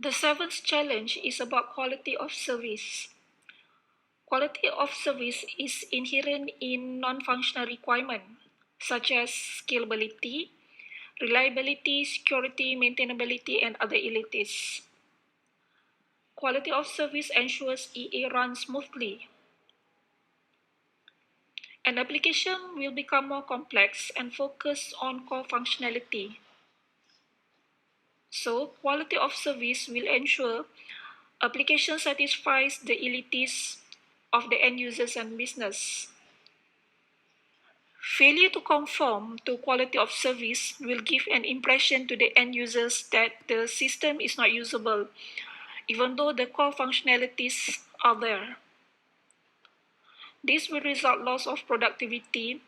The seventh challenge is about quality of service. Quality of service is inherent in non-functional requirements such as scalability, reliability, security, maintainability, and other entities. Quality of service ensures EA runs smoothly. An application will become more complex and focus on core functionality. So, quality of service will ensure application satisfies the entities of the end users and business. Failure to conform to quality of service will give an impression to the end users that the system is not usable, even though the core functionalities are there. This will result loss of productivity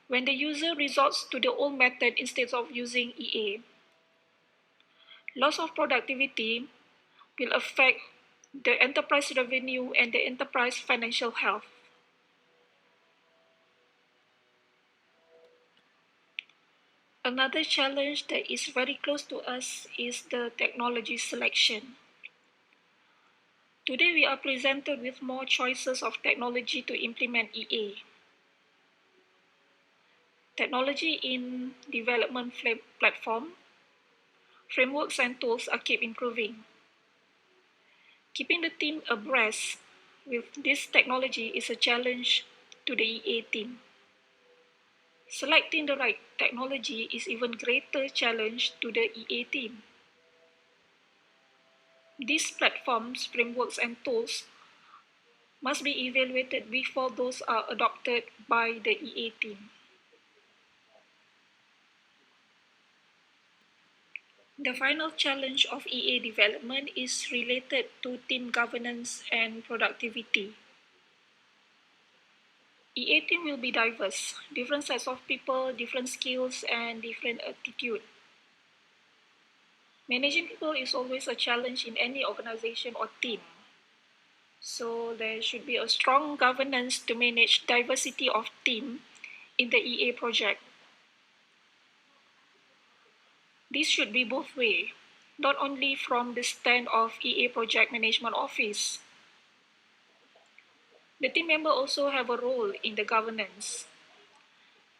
when the user resorts to the old method instead of using EA. Loss of productivity will affect the enterprise revenue and the enterprise financial health. Another challenge that is very close to us is the technology selection. Today we are presented with more choices of technology to implement EA. Technology in development platform, frameworks and tools are keep improving. Keeping the team abreast with this technology is a challenge to the EA team. Selecting the right technology is even greater challenge to the EA team. These platforms, frameworks, and tools must be evaluated before those are adopted by the EA team. The final challenge of EA development is related to team governance and productivity. EA team will be diverse, different sets of people, different skills, and different attitude. Managing people is always a challenge in any organization or team. So there should be a strong governance to manage diversity of team in the EA project. This should be both ways, not only from the stand of EA Project Management Office. The team member also have a role in the governance.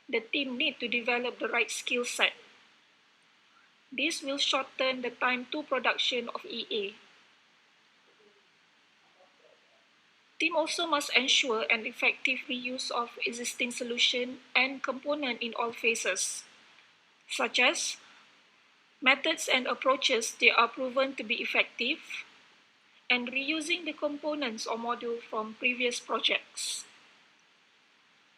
The team need to develop the right skill set. This will shorten the time to production of EA. Team also must ensure an effective reuse of existing solution and component in all phases, such as methods and approaches that are proven to be effective, and reusing the components or module from previous projects.